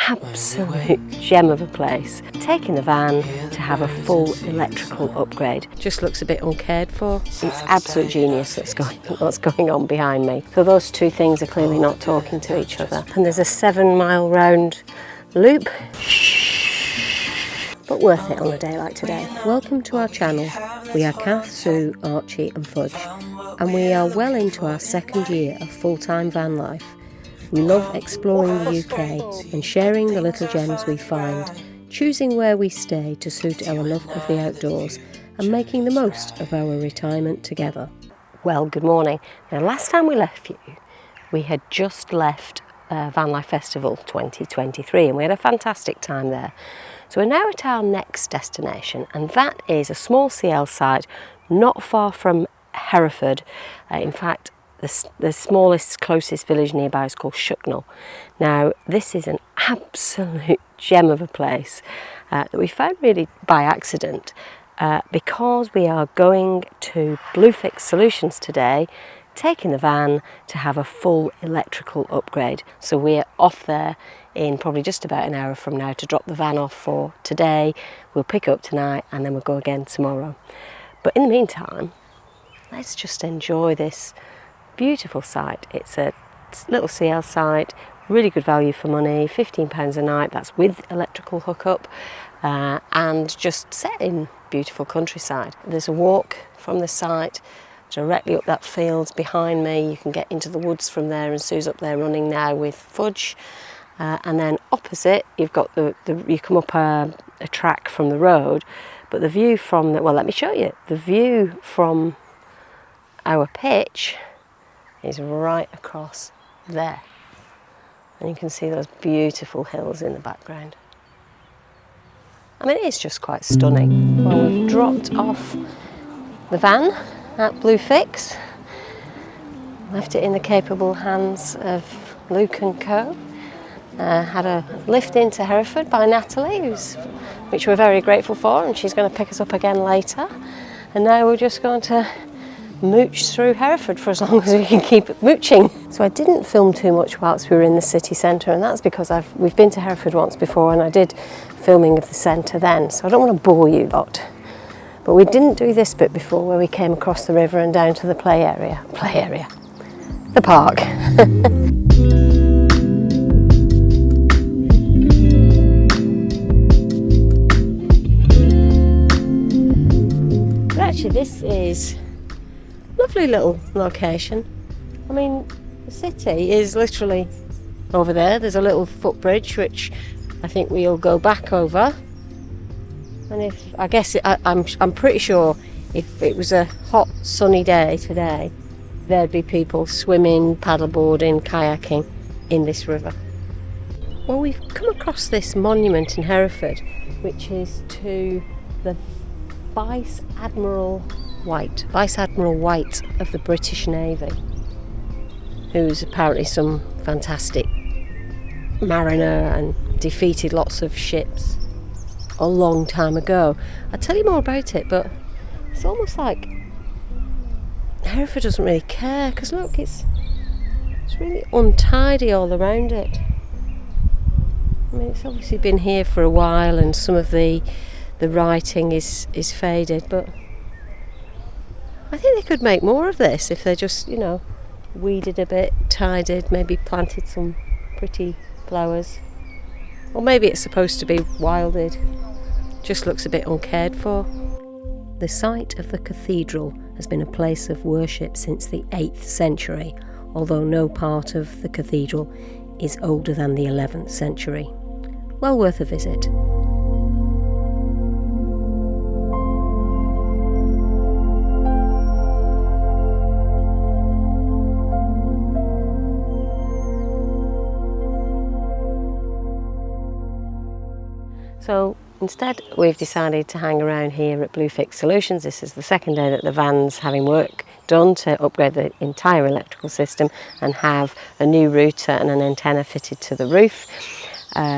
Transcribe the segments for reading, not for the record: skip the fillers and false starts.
absolute gem of a place. Taking the van to have a full electrical upgrade. Just looks a bit uncared for. It's absolute genius what's going on behind me. So those two things are clearly not talking to each other. And there's a 7-mile round loop. But worth it on a day like today. Welcome to our channel. We are Kath, Sue, Archie and Fudge, and we are well into our second year of full-time van life. We love exploring the UK and sharing the little gems we find, choosing where we stay to suit our love of the outdoors and making the most of our retirement together. Well, good morning. Now, last time we left you, we had just left Van Life Festival 2023 and we had a fantastic time there. So we're now at our next destination, and that is a small CL site not far from Hereford. In fact, the smallest, closest village nearby is called Lyneal. Now, this is an absolute gem of a place that we found really by accident because we are going to Bluefix Solutions today, taking the van to have a full electrical upgrade. So we're off there in probably just about an hour from now to drop the van off for today. We'll pick up tonight and then we'll go again tomorrow. But in the meantime, let's just enjoy this beautiful site. It's a little CL site, really good value for money, £15 a night, that's with electrical hookup, and just set in beautiful countryside. There's a walk from the site directly up that field behind me. You can get into the woods from there, and Sue's up there running now with Fudge. And then opposite, you've got you come up a track from the road, but the view from well, let me show you. The view from our pitch is right across there, and you can see those beautiful hills in the background. I mean, it's just quite stunning. Well, we've dropped off the van at Bluefix, left it in the capable hands of Luke and Co. Had a lift into Hereford by Natalie, which we're very grateful for, and she's going to pick us up again later. And now we're just going to mooch through Hereford for as long as we can keep mooching. So I didn't film too much whilst we were in the city centre, and that's because we've been to Hereford once before and I did filming of the centre then, so I don't want to bore you lot. But we didn't do this bit before, where we came across the river and down to the the park. But actually this is a lovely little location. I mean, the city is literally over there. There's a little footbridge which I think we'll go back over. And I'm pretty sure if it was a hot sunny day today, there'd be people swimming, paddleboarding, kayaking in this river. Well, we've come across this monument in Hereford, which is to the Vice Admiral White of the British Navy, who's apparently some fantastic mariner and defeated lots of ships a long time ago. I'll tell you more about it, but it's almost like Hereford doesn't really care, because look, it's really untidy all around it. I mean, it's obviously been here for a while and some of the writing is faded, but I think they could make more of this if they just, weeded a bit, tidied, maybe planted some pretty flowers. Or maybe it's supposed to be wilded. Just looks a bit uncared for. The site of the cathedral has been a place of worship since the 8th century, although no part of the cathedral is older than the 11th century. Well worth a visit. So instead we've decided to hang around here at Bluefix Solutions. This is the second day that the van's having work done to upgrade the entire electrical system and have a new router and an antenna fitted to the roof.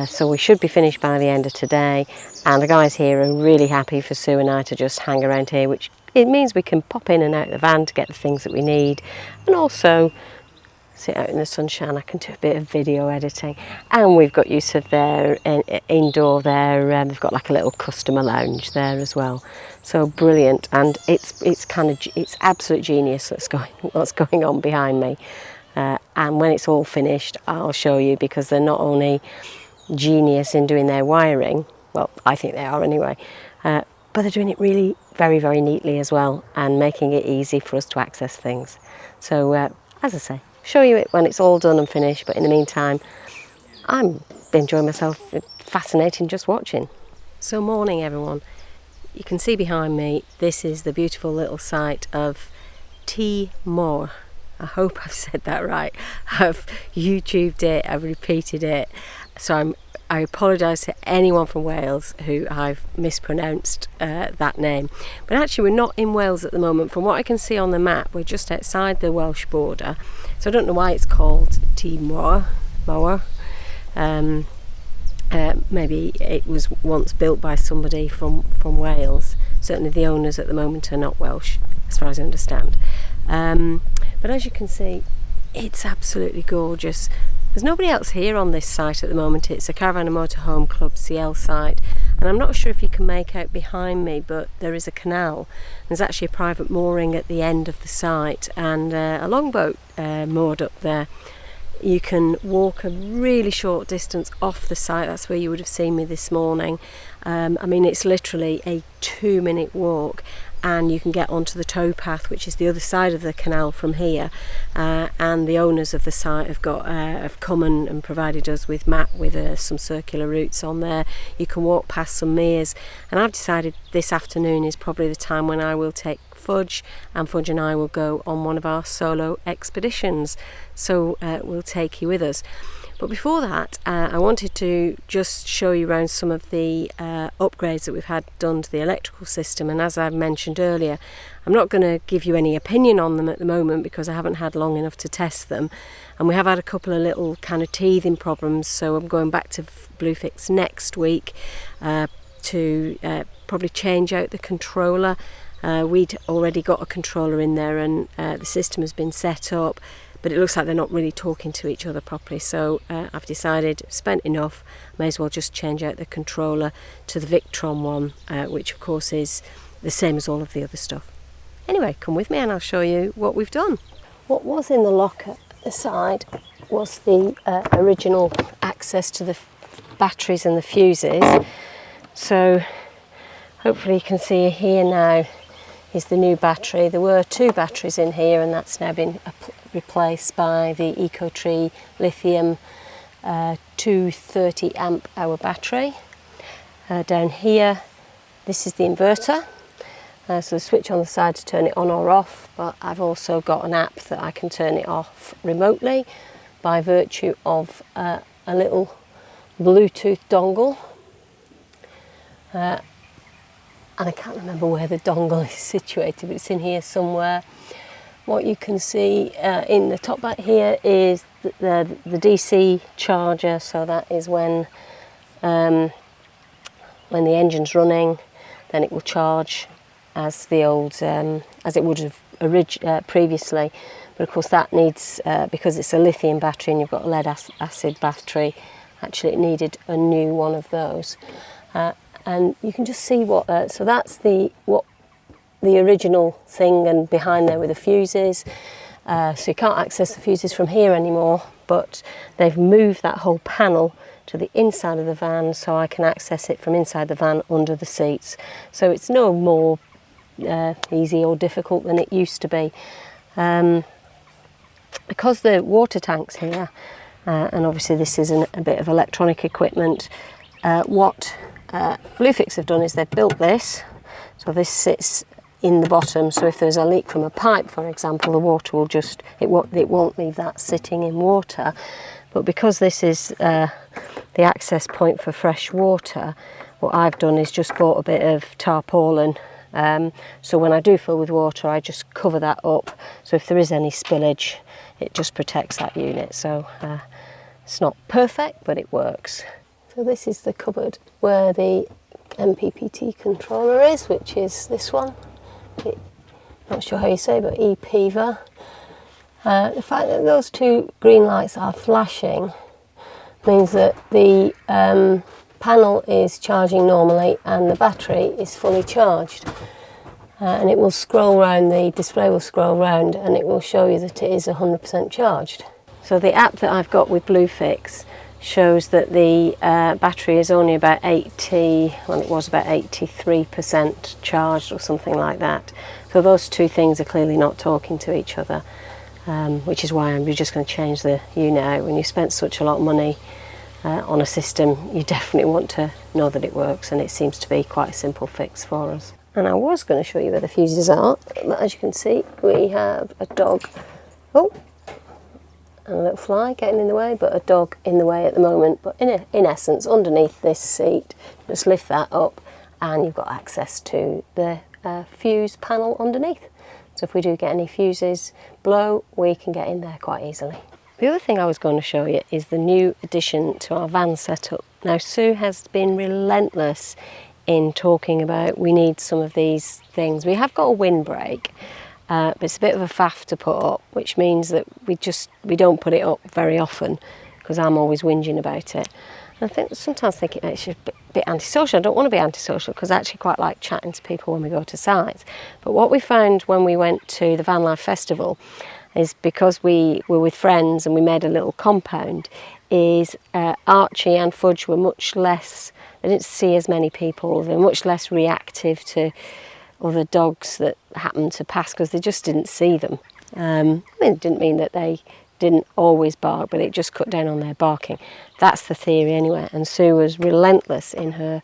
So we should be finished by the end of today, and the guys here are really happy for Sue and I to just hang around here, which it means we can pop in and out of the van to get the things that we need, and also sit out in the sunshine. I can do a bit of video editing, and we've got use of their indoor there. They've got like a little customer lounge there as well. So brilliant, and it's absolute genius what's going on behind me. And when it's all finished, I'll show you, because they're not only genius in doing their wiring, well, I think they are anyway, but they're doing it really very, very neatly as well, and making it easy for us to access things. So as I say, show you it when it's all done and finished, but in the meantime, I'm enjoying myself, fascinating just watching. So morning everyone. You can see behind me, this is the beautiful little site of Ty Mawr. I hope I've said that right. I've YouTubed it, I've repeated it, so I apologise to anyone from Wales who I've mispronounced that name. But actually we're not in Wales at the moment. From what I can see on the map, we're just outside the Welsh border. So I don't know why it's called Ty Mawr. Maybe it was once built by somebody from Wales. Certainly the owners at the moment are not Welsh, as far as I understand. But as you can see, it's absolutely gorgeous. There's nobody else here on this site at the moment. It's a Caravan and Motorhome Club CL site, and I'm not sure if you can make out behind me, but there is a canal. There's actually a private mooring at the end of the site, and a longboat moored up there. You can walk a really short distance off the site. That's where you would have seen me this morning. I mean, it's literally a 2-minute walk, and you can get onto the towpath, which is the other side of the canal from here, and the owners of the site have come and provided us with map with some circular routes on there. You can walk past some meres, and I've decided this afternoon is probably the time when I will take Fudge, and Fudge and I will go on one of our solo expeditions, so we'll take you with us. But before that, I wanted to just show you around some of the upgrades that we've had done to the electrical system. And as I mentioned earlier, I'm not going to give you any opinion on them at the moment because I haven't had long enough to test them. And we have had a couple of little kind of teething problems, so I'm going back to Bluefix next week to probably change out the controller. We'd already got a controller in there, and the system has been set up, but it looks like they're not really talking to each other properly. So I've decided, spent enough, may as well just change out the controller to the Victron one, which of course is the same as all of the other stuff. Anyway, come with me and I'll show you what we've done. What was in the locker at the side was the original access to the batteries and the fuses. So hopefully you can see here now is the new battery. There were 2 batteries in here, and that's now been replaced by the EcoTree Lithium 230 amp hour battery. Down here, this is the inverter. So the switch on the side to turn it on or off, but I've also got an app that I can turn it off remotely by virtue of a little Bluetooth dongle. And I can't remember where the dongle is situated, but it's in here somewhere. What you can see in the top back here is the DC charger, so that is when the engine's running, then it will charge as the old as it would have previously. But of course that needs, because it's a lithium battery and you've got a lead acid battery, actually it needed a new one of those. And you can just see what, so that's the original thing, and behind there with the fuses. So you can't access the fuses from here anymore, but they've moved that whole panel to the inside of the van, so I can access it from inside the van under the seats. So it's no more easy or difficult than it used to be. Because the water tank's here, and obviously this is a bit of electronic equipment, what Bluefix have done is they've built this, so this sits in the bottom, so if there's a leak from a pipe, for example, the water will just, it won't leave that sitting in water. But because this is the access point for fresh water, what I've done is just bought a bit of tarpaulin, so when I do fill with water I just cover that up, so if there is any spillage it just protects that unit. So it's not perfect, but it works. So this is the cupboard where the MPPT controller is, which is this one. Not sure how you say, but EPVA. The fact that those two green lights are flashing means that the panel is charging normally and the battery is fully charged. And it will scroll round, the display will scroll round and it will show you that it is 100% charged. So the app that I've got with Bluefix shows that the battery is only about 83% charged or something like that. So those two things are clearly not talking to each other, which is why I'm just going to change the unit out. When you spent such a lot of money on a system, you definitely want to know that it works, and it seems to be quite a simple fix for us. And I was going to show you where the fuses are, but as you can see, we have a dog, and a little fly getting in the way, but a dog in the way at the moment. But in essence, underneath this seat, just lift that up and you've got access to the fuse panel underneath. So if we do get any fuses blow, we can get in there quite easily. The other thing I was going to show you is the new addition to our van setup. Now, Sue has been relentless in talking about we need some of these things. We have got a windbreak, but it's a bit of a faff to put up, which means that we don't put it up very often because I'm always whinging about it. And I sometimes think it's a bit antisocial. I don't want to be antisocial because I actually quite like chatting to people when we go to sites. But what we found when we went to the Van Life Festival is, because we were with friends and we made a little compound, is Archie and Fudge were much less, they didn't see as many people, they were much less reactive to other dogs that happened to pass because they just didn't see them. I mean, it didn't mean that they didn't always bark, but it just cut down on their barking. That's the theory anyway, and Sue was relentless in her,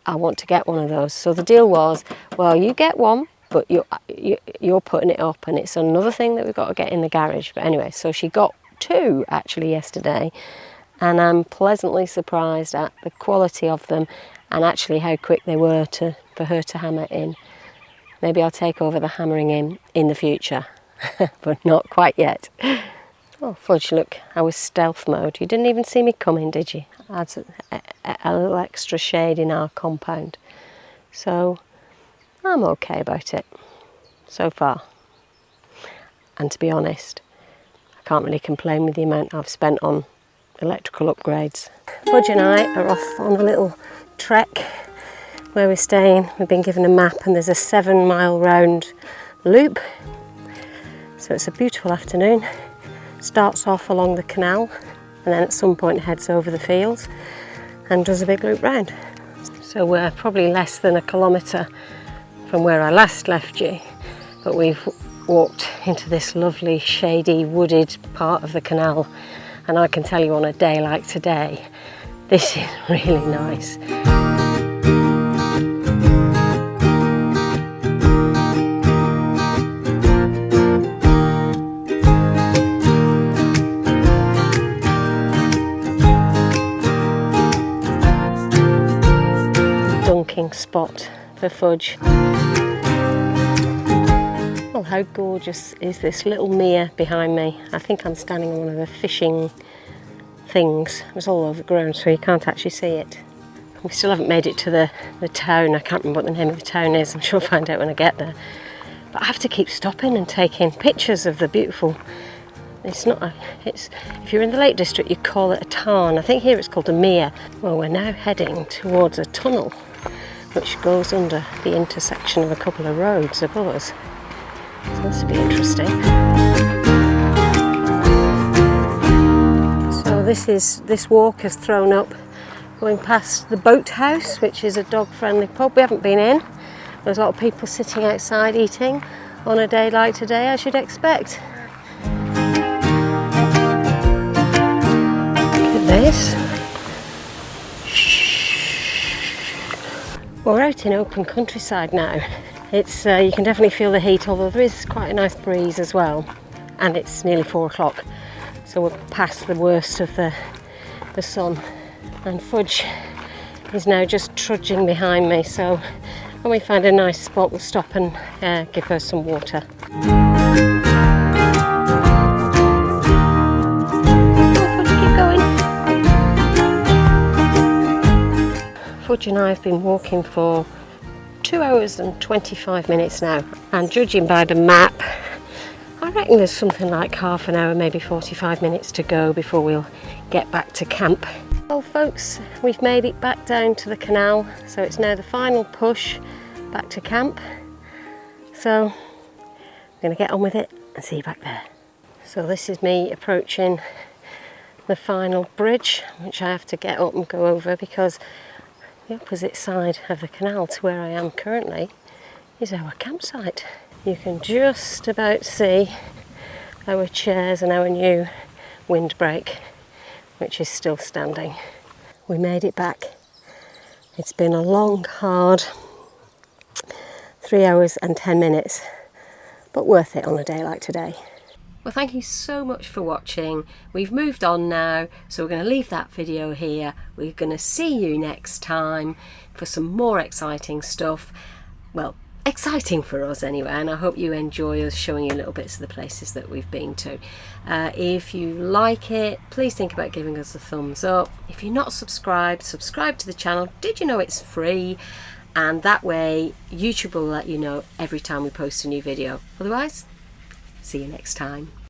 I want to get one of those. So the deal was, well, you get one, but you're putting it up, and it's another thing that we've got to get in the garage. But anyway, so she got two actually yesterday, and I'm pleasantly surprised at the quality of them and actually how quick they were for her to hammer in. Maybe I'll take over the hammering in the future, but not quite yet. Oh, Fudge, look, I was stealth mode. You didn't even see me coming, did you? I had a little extra shade in our compound. So I'm okay about it so far. And to be honest, I can't really complain with the amount I've spent on electrical upgrades. Fudge and I are off on a little trek where we're staying. We've been given a map and there's a 7-mile round loop. So it's a beautiful afternoon. Starts off along the canal and then at some point heads over the fields and does a big loop round. So we're probably less than a kilometre from where I last left you, but we've walked into this lovely shady wooded part of the canal, and I can tell you on a day like today, this is really nice. Dunking spot for Fudge. Well, how gorgeous is this little mere behind me? I think I'm standing on one of the fishing things. It's all overgrown, so you can't actually see it. We still haven't made it to the town. I can't remember what the name of the town is. I'm sure I'll find out when I get there. But I have to keep stopping and taking pictures of the beautiful. It's if you're in the Lake District, you call it a tarn. I think here it's called a mere. Well, we're now heading towards a tunnel which goes under the intersection of a couple of roads above us. So this will be interesting. So this walk has thrown up going past the Boathouse, which is a dog-friendly pub. We haven't been in. There's a lot of people sitting outside eating on a day like today, I should expect. Look at this. We're out in open countryside now. It's you can definitely feel the heat, although there is quite a nice breeze as well. And it's nearly 4 o'clock, so we're past the worst of the sun. And Fudge is now just trudging behind me, so when we find a nice spot we'll stop and give her some water. Fudge and I have been walking for 2 hours and 25 minutes now, and judging by the map, I I reckon there's something like half an hour, maybe 45 minutes to go before we'll get back to camp. Well folks, we've made it back down to the canal, so it's now the final push back to camp. So I'm going to get on with it and see you back there. So this is me approaching the final bridge, which I have to get up and go over because the opposite side of the canal to where I am currently is our campsite. You can just about see our chairs and our new windbreak, which is still standing. We made it back. It's been a long, hard 3 hours and 10 minutes, but worth it on a day like today. Well, thank you so much for watching. We've moved on now, so we're going to leave that video here. We're going to see you next time for some more exciting stuff. Well, exciting for us anyway, and I hope you enjoy us showing you little bits of the places that we've been to. If you like it, please think about giving us a thumbs up. If you're not subscribed, subscribe to the channel. Did you know it's free? And that way YouTube will let you know every time we post a new video. Otherwise, see you next time.